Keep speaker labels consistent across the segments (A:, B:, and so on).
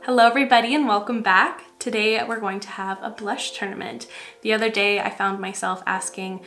A: Hello everybody and welcome back. Today we're going to have a blush tournament. The other day I found myself asking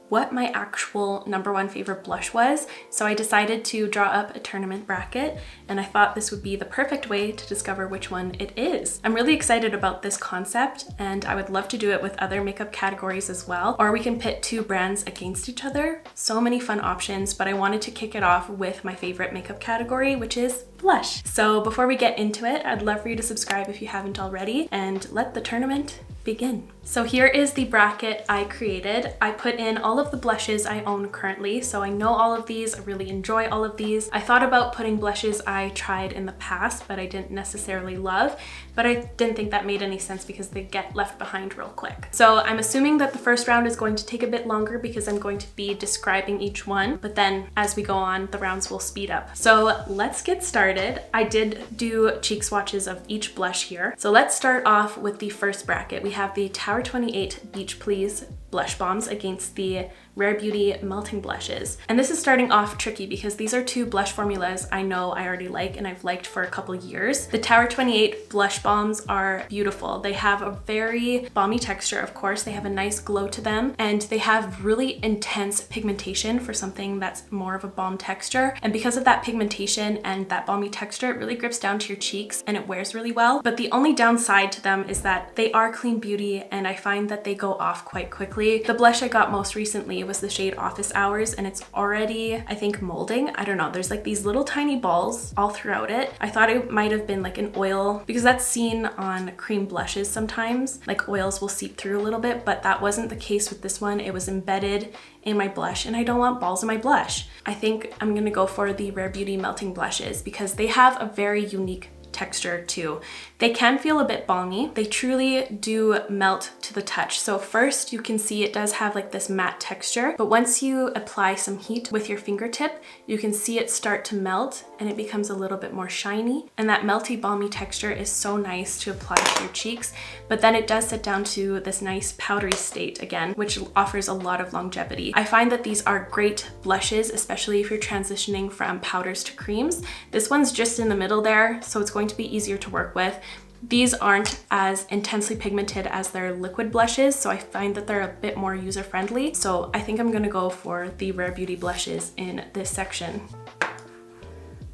A: what my actual #1 favorite blush was, so I decided to draw up a tournament bracket and I thought this would be the perfect way to discover which one it is. I'm really excited about this concept and I would love to do it with other makeup categories as well, or we can pit two brands against each other. So many fun options, but I wanted to kick it off with my favorite makeup category, which is blush. So before we get into it, I'd love for you to subscribe if you haven't already and let the tournament begin. So here is the bracket I created. I put in all of the blushes I own currently, so I know all of these, I really enjoy all of these. I thought about putting blushes I tried in the past, but I didn't necessarily love, but I didn't think that made any sense because they get left behind real quick. So I'm assuming that the first round is going to take a bit longer because I'm going to be describing each one, but then as we go on, the rounds will speed up. So let's get started. I did do cheek swatches of each blush here. So let's start off with the first bracket. We have the Tower 28 Beach Please blush bombs against the Rare Beauty melting blushes. And this is starting off tricky because these are two blush formulas I know I already like and I've liked for a couple years. The Tower 28 blush bombs are beautiful. They have a very balmy texture, of course. They have a nice glow to them and they have really intense pigmentation for something that's more of a balm texture. And because of that pigmentation and that balmy texture, it really grips down to your cheeks and it wears really well. But the only downside to them is that they are clean beauty and I find that they go off quite quickly. The blush I got most recently was the shade Office Hours and it's already, I think, molding. I don't know, there's like these little tiny balls all throughout it. I thought it might have been like an oil because that's seen on cream blushes sometimes, like oils will seep through a little bit, but that wasn't the case with this one. It was embedded in my blush and I don't want balls in my blush. I think I'm gonna go for the Rare Beauty melting blushes because they have a very unique texture too. They can feel a bit balmy. They truly do melt to the touch. So first you can see it does have like this matte texture, but once you apply some heat with your fingertip, you can see it start to melt and it becomes a little bit more shiny. And that melty balmy texture is so nice to apply to your cheeks, but then it does sit down to this nice powdery state again, which offers a lot of longevity. I find that these are great blushes, especially if you're transitioning from powders to creams. This one's just in the middle there, so it's going to be easier to work with. These aren't as intensely pigmented as their liquid blushes, so I find that they're a bit more user-friendly. So I think I'm gonna go for the Rare Beauty blushes in this section.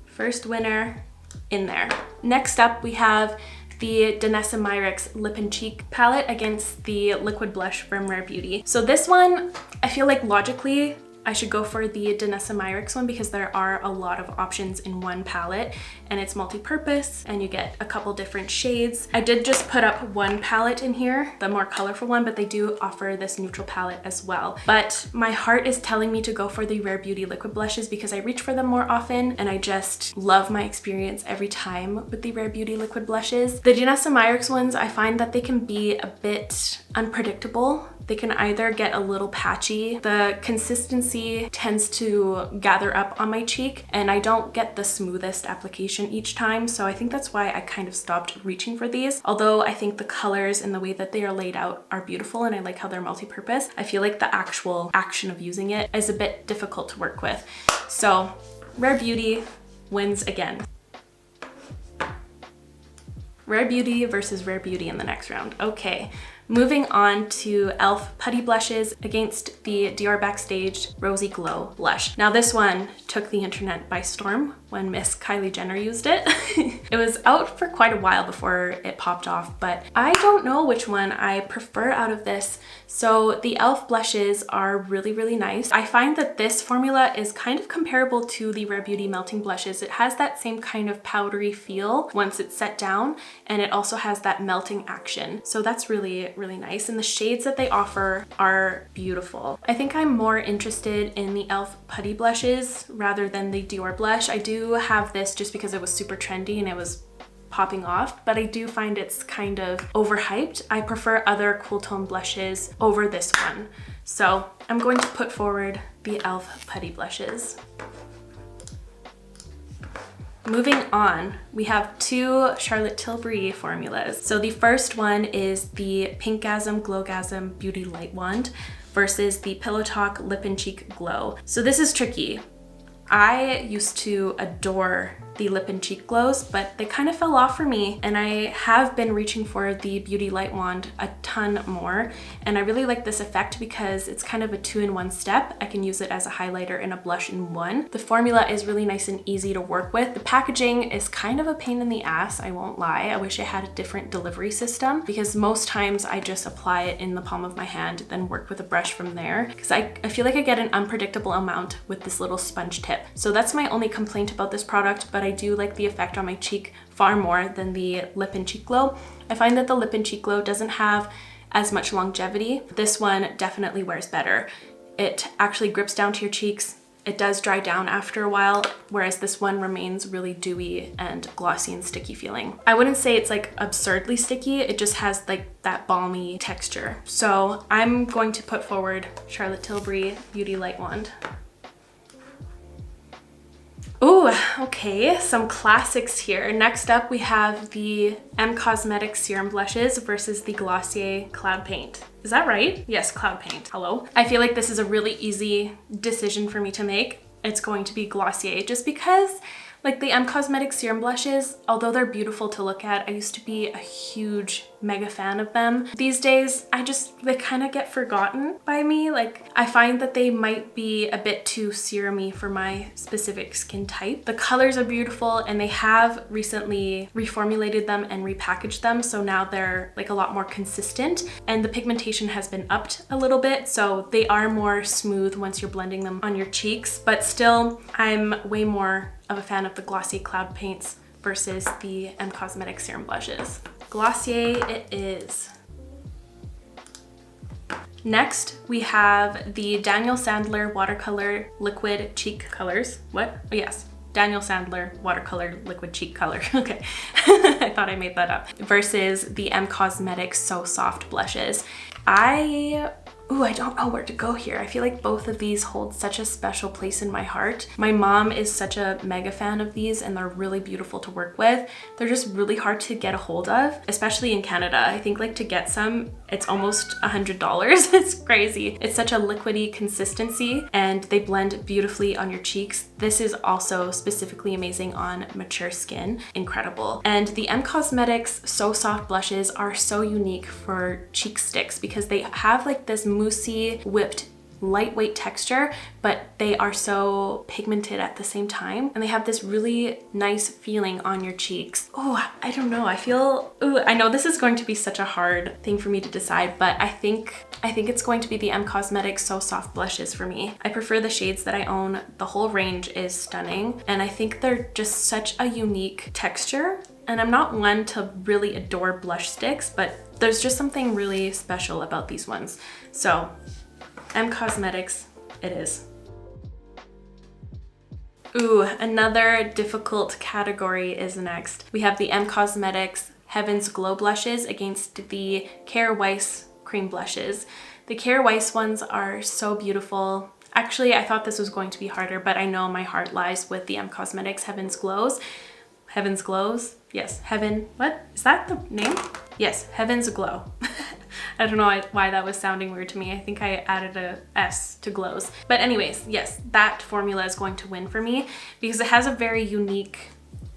A: First winner in there. Next up, we have the Danessa Myricks Lip and Cheek palette against the liquid blush from Rare Beauty. So this one, I feel like logically, I should go for the Danessa Myricks one because there are a lot of options in one palette and it's multi-purpose and you get a couple different shades. I did just put up one palette in here, the more colorful one, but they do offer this neutral palette as well. But my heart is telling me to go for the Rare Beauty liquid blushes because I reach for them more often and I just love my experience every time with the Rare Beauty liquid blushes. The Danessa Myricks ones, I find that they can be a bit unpredictable. They can either get a little patchy. The consistency tends to gather up on my cheek and I don't get the smoothest application each time. So I think that's why I kind of stopped reaching for these. Although I think the colors and the way that they are laid out are beautiful and I like how they're multi-purpose, I feel like the actual action of using it is a bit difficult to work with. So Rare Beauty wins again. Rare Beauty versus Rare Beauty in the next round. Okay. Moving on to e.l.f. Putty Blushes against the Dior Backstage Rosy Glow Blush. Now this one took the internet by storm when Miss Kylie Jenner used it. It was out for quite a while before it popped off, but I don't know which one I prefer out of this. So the e.l.f. blushes are really, really nice. I find that this formula is kind of comparable to the Rare Beauty melting blushes. It has that same kind of powdery feel once it's set down, and it also has that melting action. So that's really, really nice. And the shades that they offer are beautiful. I think I'm more interested in the e.l.f. Putty blushes rather than the Dior blush. I do have this just because it was super trendy and it was popping off, but I do find it's kind of overhyped. I prefer other cool tone blushes over this one. So I'm going to put forward the e.l.f. Putty blushes. Moving on, we have two Charlotte Tilbury formulas. So the first one is the Pinkgasm Glowgasm Beauty Light Wand versus the Pillow Talk Lip and Cheek Glow. So this is tricky. I used to adore the lip and cheek glows, but they kind of fell off for me, and I have been reaching for the Beauty Light Wand a ton more, and I really like this effect because it's kind of a 2-in-1 step. I can use it as a highlighter and a blush in one. The formula is really nice and easy to work with. The packaging is kind of a pain in the ass, I won't lie. I wish I had a different delivery system because most times I just apply it in the palm of my hand, then work with a brush from there, because I feel like I get an unpredictable amount with this little sponge tip. So that's my only complaint about this product, but I do like the effect on my cheek far more than the lip and cheek glow. I find that the lip and cheek glow doesn't have as much longevity. This one definitely wears better. It actually grips down to your cheeks. It does dry down after a while, whereas this one remains really dewy and glossy and sticky feeling. I wouldn't say it's like absurdly sticky, it just has like that balmy texture. So I'm going to put forward Charlotte Tilbury Beauty Light Wand. Ooh, okay, some classics here. Next up, we have the Cosmetics Serum Blushes versus the Glossier Cloud Paint. Is that right? Yes, Cloud Paint. Hello. I feel like this is a really easy decision for me to make. It's going to be Glossier just because like the Cosmetics Serum Blushes, although they're beautiful to look at, I used to be a huge mega fan of them. These days, they kind of get forgotten by me. Like, I find that they might be a bit too serumy for my specific skin type. The colors are beautiful, and they have recently reformulated them and repackaged them, so now they're like a lot more consistent, and the pigmentation has been upped a little bit, so they are more smooth once you're blending them on your cheeks, but still, I'm way more of a fan of the Glossier Cloud Paints versus the Cosmetics Serum Blushes. Glossier it is. Next, we have the Daniel Sandler Watercolor Liquid Cheek Colors. What? Oh, yes. Daniel Sandler Watercolor Liquid Cheek Color. Okay, I thought I made that up. Versus the Cosmetics So Soft Blushes. I don't know where to go here. I feel like both of these hold such a special place in my heart. My mom is such a mega fan of these, and they're really beautiful to work with. They're just really hard to get a hold of, especially in Canada. I think like to get some, it's almost $100. It's crazy. It's such a liquidy consistency, and they blend beautifully on your cheeks. This is also specifically amazing on mature skin. Incredible. And the Cosmetics So Soft Blushes are so unique for cheek sticks because they have like this moussey, whipped, lightweight texture, but they are so pigmented at the same time, and they have this really nice feeling on your cheeks. Oh, I don't know. I know this is going to be such a hard thing for me to decide, but I think it's going to be the Cosmetics So Soft Blushes for me. I prefer the shades that I own. The whole range is stunning, and I think they're just such a unique texture. And I'm not one to really adore blush sticks, but there's just something really special about these ones. So, Cosmetics, it is. Ooh, another difficult category is next. We have the Cosmetics Heaven's Glow Blushes against the Care Weiss Cream Blushes. The Care Weiss ones are so beautiful. Actually, I thought this was going to be harder, but I know my heart lies with the Cosmetics Heaven's Glows. Heaven's Glows? Yes, Heaven, what? Is that the name? Yes, Heaven's Glow. I don't know why that was sounding weird to me. I think I added a S to glows. But anyways, yes, that formula is going to win for me because it has a very unique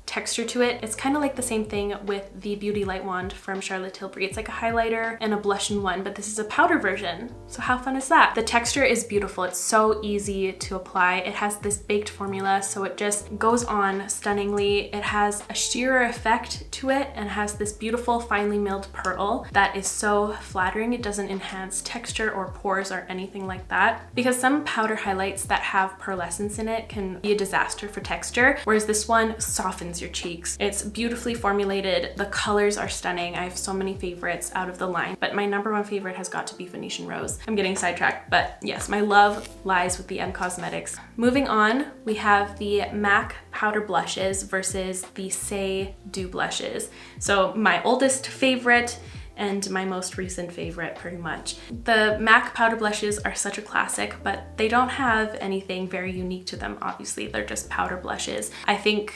A: texture to it. It's kind of like the same thing with the Beauty Light Wand from Charlotte Tilbury. It's like a highlighter and a blush in one, but this is a powder version. So how fun is that? The texture is beautiful. It's so easy to apply. It has this baked formula, so it just goes on stunningly. It has a sheer effect to it and has this beautiful finely milled pearl that is so flattering. It doesn't enhance texture or pores or anything like that, because some powder highlights that have pearlescence in it can be a disaster for texture, whereas this one softens your cheeks. It's beautifully formulated. The colors are stunning. I have so many favorites out of the line, but my number one favorite has got to be Venetian Rose. I'm getting sidetracked, but yes, my love lies with the Cosmetics. Moving on, we have the MAC powder blushes versus the Saie Dew Blushes. So my oldest favorite and my most recent favorite, pretty much. The MAC powder blushes are such a classic, but they don't have anything very unique to them, obviously. They're just powder blushes. I think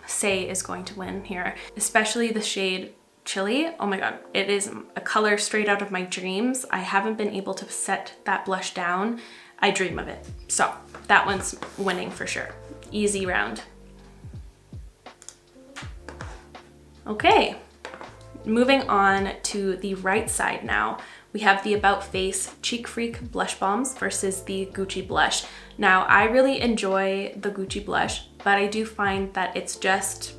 A: Saie is going to win here, especially the shade Chili. Oh my god, it is a color straight out of my dreams. I haven't been able to set that blush down. I dream of it. So that one's winning for sure. easy round. Okay, moving on to the right side now. We have the About Face Cheek Freak Blush Balms versus the Gucci blush. Now, I really enjoy the Gucci blush, but I do find that it's just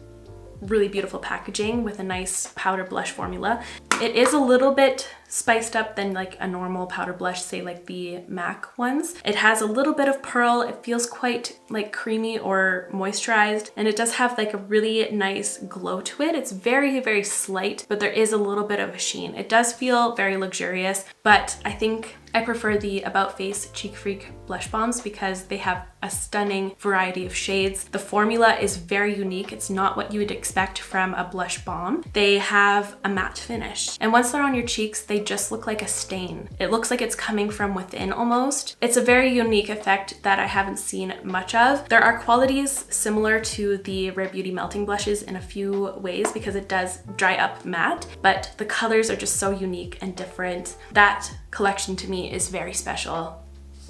A: really beautiful packaging with a nice powder blush formula. It is a little bit spiced up than like a normal powder blush, say like the MAC ones. It has a little bit of pearl. It feels quite like creamy or moisturized, and it does have like a really nice glow to it. It's very, very slight, but there is a little bit of a sheen. It does feel very luxurious, but I think I prefer the About Face Cheek Freak Blush Balms because they have a stunning variety of shades. The formula is very unique. It's not what you would expect from a blush balm. They have a matte finish, and once they're on your cheeks, they just look like a stain. It looks like it's coming from within almost. It's a very unique effect that I haven't seen much of. There are qualities similar to the Rare Beauty Melting Blushes in a few ways because it does dry up matte, but the colors are just so unique and different. That collection to me is very special.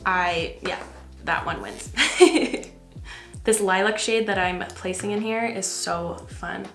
A: Yeah, that one wins. This lilac shade that I'm placing in here is so fun.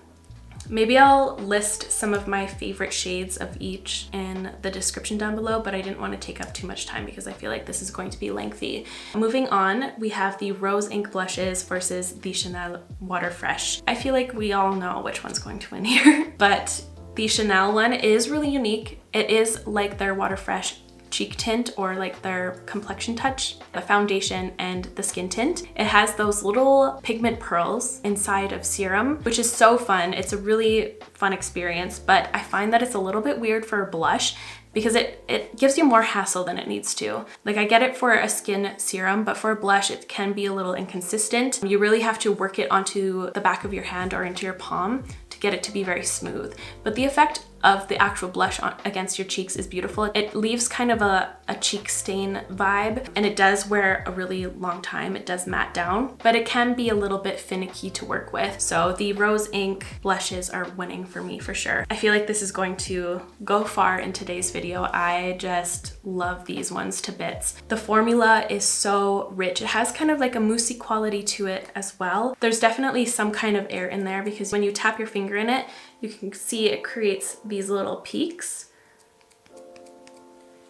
A: Maybe I'll list some of my favorite shades of each in the description down below, but I didn't want to take up too much time because I feel like this is going to be lengthy. Moving on, we have the Rose Ink blushes versus the Chanel Water Fresh. I feel like we all know which one's going to win here, but the Chanel one is really unique. It is like their Water Fresh cheek tint or like their complexion touch, the foundation and the skin tint. It has those little pigment pearls inside of serum, which is so fun. It's a really fun experience, but I find that it's a little bit weird for a blush because it gives you more hassle than it needs to. Like, I get it for a skin serum, but for a blush, it can be a little inconsistent. You really have to work it onto the back of your hand or into your palm to get it to be very smooth. But the effect of the actual blush against your cheeks is beautiful. It leaves kind of a cheek stain vibe, and it does wear a really long time. It does matte down, but it can be a little bit finicky to work with. So the Rose Ink blushes are winning for me for sure. I feel like this is going to go far in today's video. I just love these ones to bits. The formula is so rich. It has kind of like a moussey quality to it as well. There's definitely some kind of air in there because when you tap your finger in it, you can see it creates these little peaks,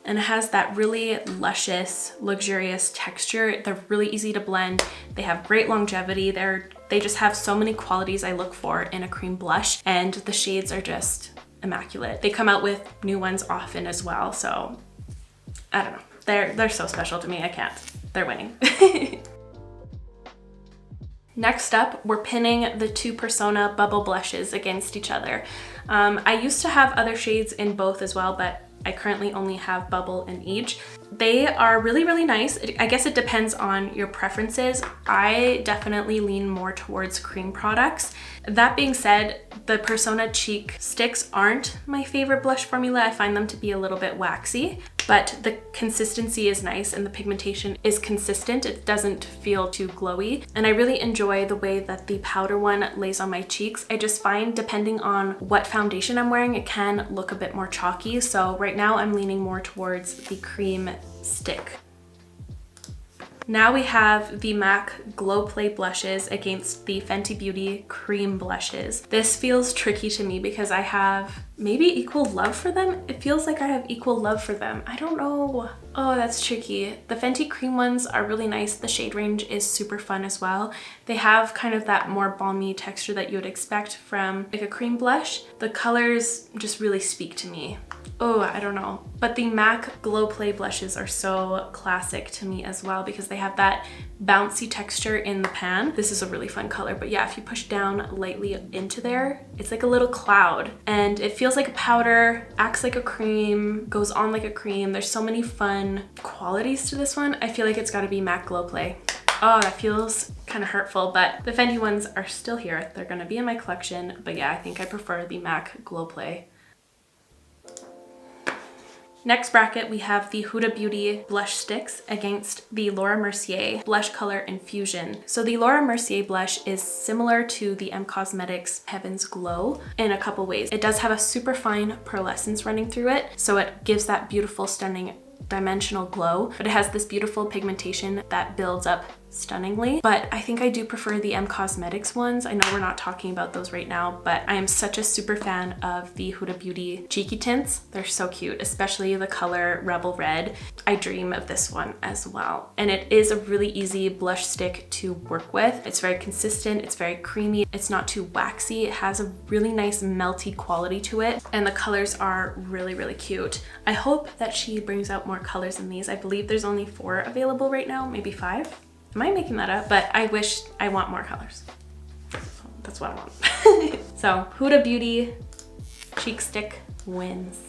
A: and it has that really luscious, luxurious texture. They're really easy to blend. They have great longevity. They just have so many qualities I look for in a cream blush, and the shades are just immaculate. They come out with new ones often as well, so I don't know. They're so special to me. I can't. They're winning. Next up, we're pinning the two Persona Bubble Blushes against each other. I used to have other shades in both as well, but I currently only have Bubble in each. They are really, really nice. I guess it depends on your preferences. I definitely lean more towards cream products. That being said, the Persona Cheek Sticks aren't my favorite blush formula. I find them to be a little bit waxy, but the consistency is nice and the pigmentation is consistent. It doesn't feel too glowy. And I really enjoy the way that the powder one lays on my cheeks. I just find depending on what foundation I'm wearing, it can look a bit more chalky. So right now I'm leaning more towards the cream stick. Now we have the MAC Glow Play blushes against the Fenty Beauty cream blushes. This feels tricky to me because I have maybe equal love for them. It feels like I have equal love for them. I don't know. Oh, that's tricky. The Fenty cream ones are really nice. The shade range is super fun as well. They have kind of that more balmy texture that you would expect from like a cream blush. The colors just really speak to me. Oh, I don't know. But the MAC Glow Play blushes are so classic to me as well because they have that bouncy texture in the pan. This is a really fun color, but yeah, if you push down lightly into there, it's like a little cloud and it feels like a powder, acts like a cream, goes on like a cream. There's so many fun qualities to this one. I feel like it's gotta be MAC Glow Play. Oh, that feels kind of hurtful, but the Fenty ones are still here. They're gonna be in my collection, but yeah, I think I prefer the MAC Glow Play. Next bracket, we have the Huda Beauty blush sticks against the Laura Mercier blush color infusion. So the Laura Mercier blush is similar to the M Cosmetics Heaven's Glow in a couple ways. It does have a super fine pearlescence running through it, so it gives that beautiful, stunning dimensional glow, but it has this beautiful pigmentation that builds up stunningly, but I think I do prefer the Cosmetics ones. I know we're not talking about those right now, but I am such a super fan of the Huda Beauty cheeky tints. They're so cute, especially the color Rebel Red. I dream of this one as well. And it is a really easy blush stick to work with. It's very consistent, it's very creamy, it's not too waxy, it has a really nice melty quality to it, and the colors are really, really cute. I hope that she brings out more colors in these. I believe there's only 4 available right now, maybe 5. Am I making that up? But I want more colors. That's what I want. So Huda Beauty Cheek Stick wins.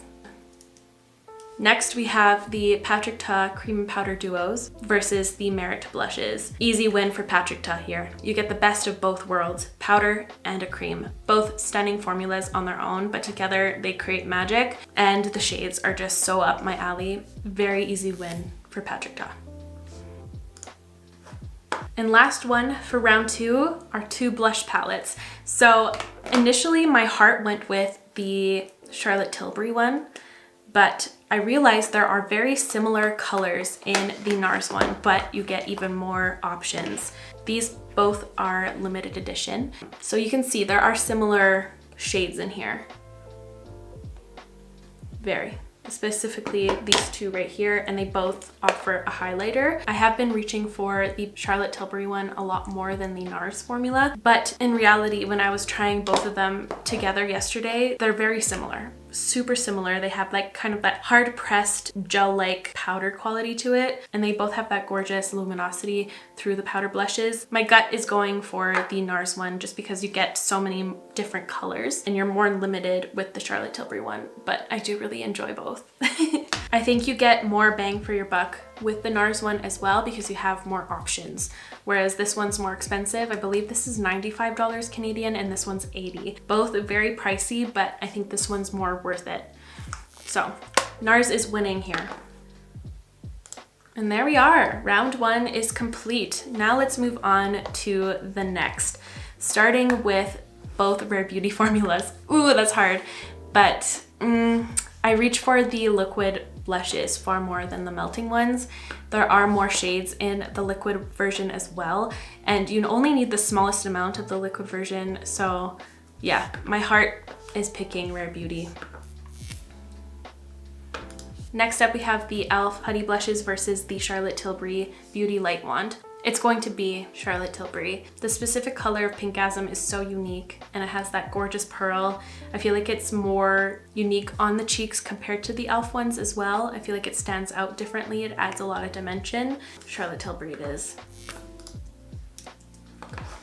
A: Next we have the Patrick Ta Cream and Powder Duos versus the Merit blushes. Easy win for Patrick Ta here. You get the best of both worlds, powder and a cream. Both stunning formulas on their own, but together they create magic, and the shades are just so up my alley. Very easy win for Patrick Ta. And last one for round 2 are 2 blush palettes. So initially my heart went with the Charlotte Tilbury one, but I realized there are very similar colors in the NARS one, but you get even more options. These both are limited edition. So you can see there are similar shades in here. Very. Specifically these 2 right here, and they both offer a highlighter. I have been reaching for the Charlotte Tilbury one a lot more than the NARS formula, but in reality, when I was trying both of them together yesterday, they're very similar. Super similar. They have like kind of that hard pressed gel-like powder quality to it, and they both have that gorgeous luminosity through the powder blushes. My gut is going for the NARS one just because you get so many different colors and you're more limited with the Charlotte Tilbury one, but I do really enjoy both. I think you get more bang for your buck with the NARS one as well because you have more options, whereas this one's more expensive. I believe this is $95 Canadian and this one's $80. Both very pricey, but I think this one's more worth it. So NARS is winning here. And there we are. Round 1 is complete. Now let's move on to the next, starting with both Rare Beauty formulas. Ooh, that's hard, but I reach for the liquid blushes far more than the melting ones. There are more shades in the liquid version as well, and you only need the smallest amount of the liquid version. So yeah, my heart is picking Rare Beauty. Next up we have the e.l.f. Putty Blushes versus the Charlotte Tilbury Beauty Light Wand. It's going to be Charlotte Tilbury. The specific color of Pinkasm is so unique, and it has that gorgeous pearl. I feel like it's more unique on the cheeks compared to the e.l.f. ones as well. I feel like it stands out differently. It adds a lot of dimension. Charlotte Tilbury it is.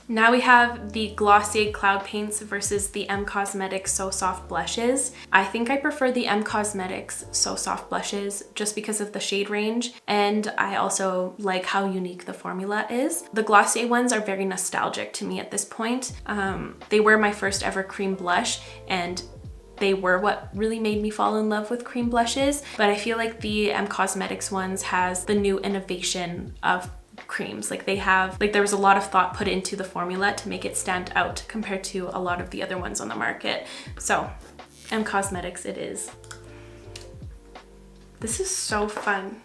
A: Now we have the Glossier Cloud Paints versus the Cosmetics So Soft Blushes. I think I prefer the Cosmetics So Soft Blushes just because of the shade range, and I also like how unique the formula is. The Glossier ones are very nostalgic to me at this point. They were my first ever cream blush, and they were what really made me fall in love with cream blushes, but I feel like the Cosmetics ones has the new innovation of creams. Like they have, like there was a lot of thought put into the formula to make it stand out compared to a lot of the other ones on the market. So Cosmetics it is. This is so fun.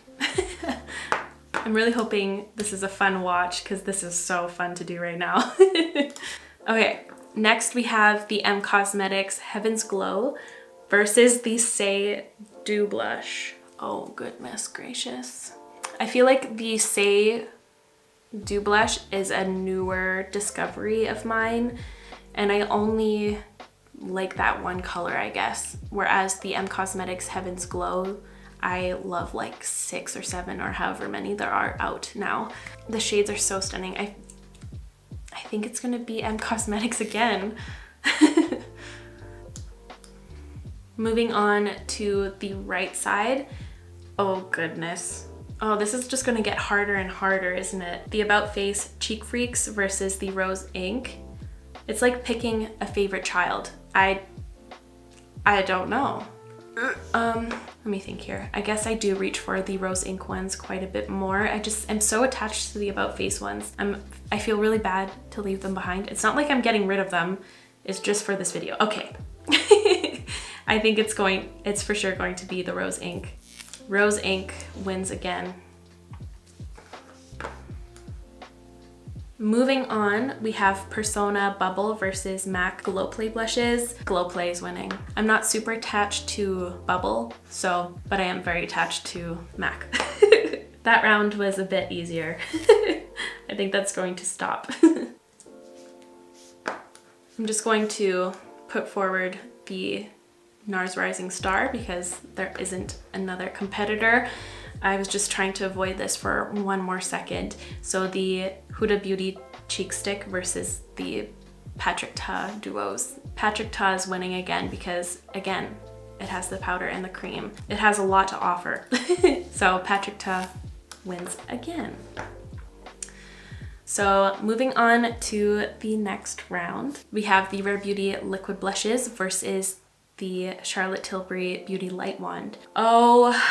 A: I'm really hoping this is a fun watch because this is so fun to do right now. Okay, next we have the Cosmetics Heaven's Glow versus the Saie Dew Blush. Oh goodness gracious. I feel like the Saie Dew Blush is a newer discovery of mine, and I only like that one color, I guess. Whereas the Cosmetics Heaven's Glow, I love like 6 or 7 or however many there are out now. The shades are so stunning. I think it's gonna be Cosmetics again. Moving on to the right side. Oh goodness. Oh, this is just gonna get harder and harder, isn't it? The About Face Cheek Freaks versus the Rose Ink. It's like picking a favorite child. I don't know. Let me think here. I guess I do reach for the Rose Ink ones quite a bit more. I'm so attached to the About Face ones. I feel really bad to leave them behind. It's not like I'm getting rid of them. It's just for this video. Okay. I think it's for sure going to be the Rose Ink. Rose Ink wins again. Moving on, we have Persona Bubble versus MAC Glow Play blushes. Glow Play is winning. I'm not super attached to Bubble, but I am very attached to MAC. That round was a bit easier. I think that's going to stop. I'm just going to put forward the NARS Rising Star because there isn't another competitor. I was just trying to avoid this for one more second. So the Huda Beauty Cheek Stick versus the Patrick Ta duos. Patrick Ta is winning again because, again, it has the powder and the cream. It has a lot to offer. So Patrick Ta wins again. So moving on to the next round, we have the Rare Beauty Liquid Blushes versus the Charlotte Tilbury Beauty Light Wand. Oh,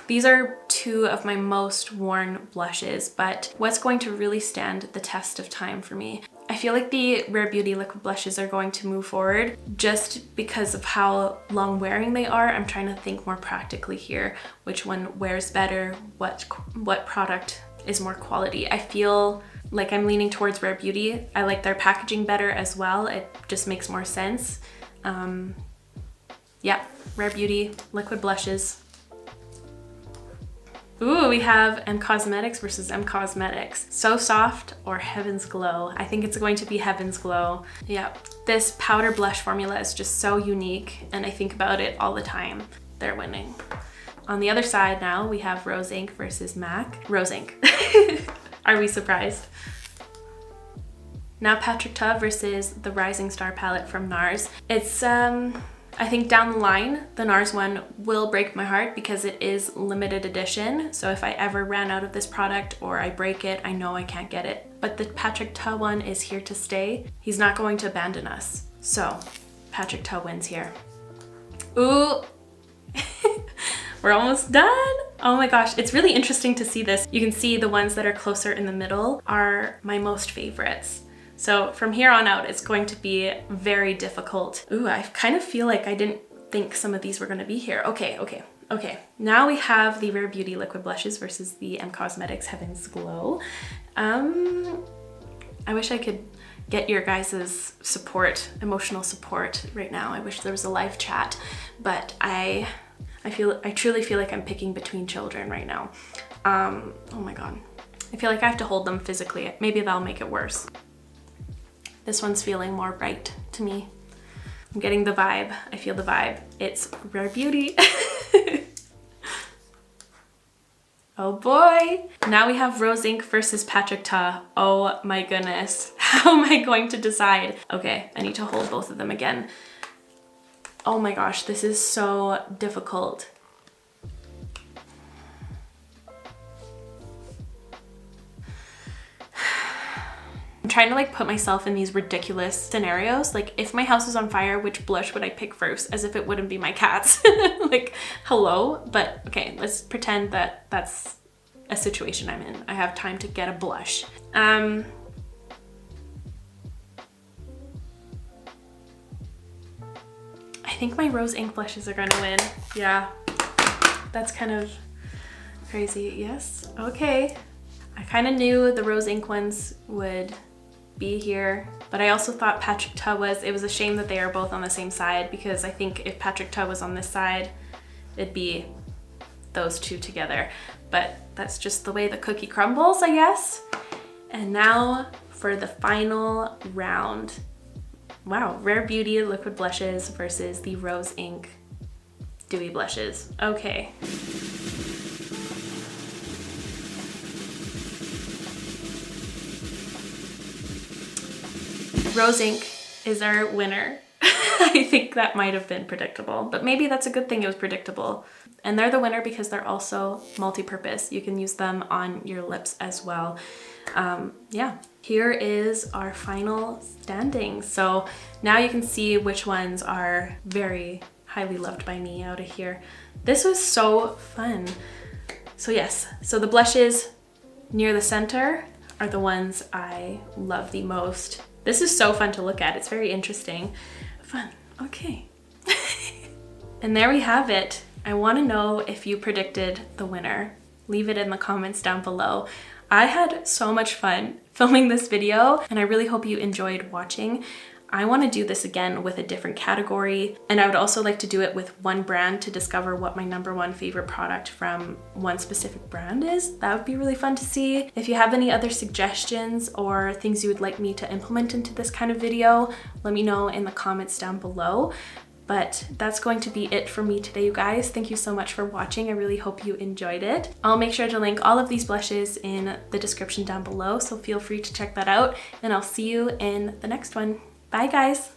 A: these are two of my most worn blushes, but what's going to really stand the test of time for me? I feel like the Rare Beauty Liquid Blushes are going to move forward just because of how long wearing they are. I'm trying to think more practically here, which one wears better, what product is more quality. I feel like I'm leaning towards Rare Beauty. I like their packaging better as well. It just makes more sense. Yeah, Rare Beauty Liquid Blushes. Ooh, we have M Cosmetics versus M Cosmetics. So Soft or Heaven's Glow. I think it's going to be Heaven's Glow. Yeah, this powder blush formula is just so unique and I think about it all the time. They're winning. On the other side now, we have Rose Inc versus MAC. Rose Inc. Are we surprised? Now Patrick Ta versus the Rising Star palette from NARS. It's, I think down the line, the NARS one will break my heart because it is limited edition. So if I ever ran out of this product or I break it, I know I can't get it. But the Patrick Ta one is here to stay. He's not going to abandon us. So Patrick Ta wins here. Ooh, we're almost done. Oh my gosh, it's really interesting to see this. You can see the ones that are closer in the middle are my most favorites. So from here on out, it's going to be very difficult. Ooh, I kind of feel like I didn't think some of these were gonna be here. Okay. Now we have the Rare Beauty Liquid Blushes versus the M Cosmetics Heaven's Glow. I wish I could get your guys' support, emotional support right now. I wish there was a live chat, but I truly feel like I'm picking between children right now. Oh my God. I feel like I have to hold them physically. Maybe that'll make it worse. This one's feeling more right to me. I'm getting the vibe. I feel the vibe. It's Rare Beauty. Oh boy. Now we have Rose Inc versus Patrick Ta. Oh my goodness. How am I going to decide? Okay, I need to hold both of them again. Oh my gosh, this is so difficult. I'm trying to like put myself in these ridiculous scenarios. Like if my house was on fire, which blush would I pick first? As if it wouldn't be my cat's. Like, hello? But okay, let's pretend that that's a situation I'm in. I have time to get a blush. I think my Rose Inc blushes are gonna win. Yeah, that's kind of crazy. Yes, okay. I kind of knew the Rose Inc ones would be here, but I also thought Patrick Ta was. It was a shame that they are both on the same side because I think if Patrick Ta was on this side, it'd be those two together. But that's just the way the cookie crumbles, I guess. And now for the final round. Wow, Rare Beauty Liquid Blushes versus the Rose Inc Dewy Blushes. Okay. Rose Inc is our winner. I think that might have been predictable, but maybe that's a good thing it was predictable. And they're the winner because they're also multi-purpose. You can use them on your lips as well. Yeah, here is our final standing. So now you can see which ones are very highly loved by me out of here. This was so fun. So yes, so the blushes near the center are the ones I love the most. This is so fun to look at. It's very interesting. Fun, okay. And there we have it. I want to know if you predicted the winner. Leave it in the comments down below. I had so much fun filming this video, and I really hope you enjoyed watching. I want to do this again with a different category, and I would also like to do it with one brand to discover what my #1 favorite product from one specific brand is. That would be really fun to see. If you have any other suggestions or things you would like me to implement into this kind of video, let me know in the comments down below. But that's going to be it for me today, you guys. Thank you so much for watching. I really hope you enjoyed it. I'll make sure to link all of these blushes in the description down below, so feel free to check that out, and I'll see you in the next one. Bye, guys.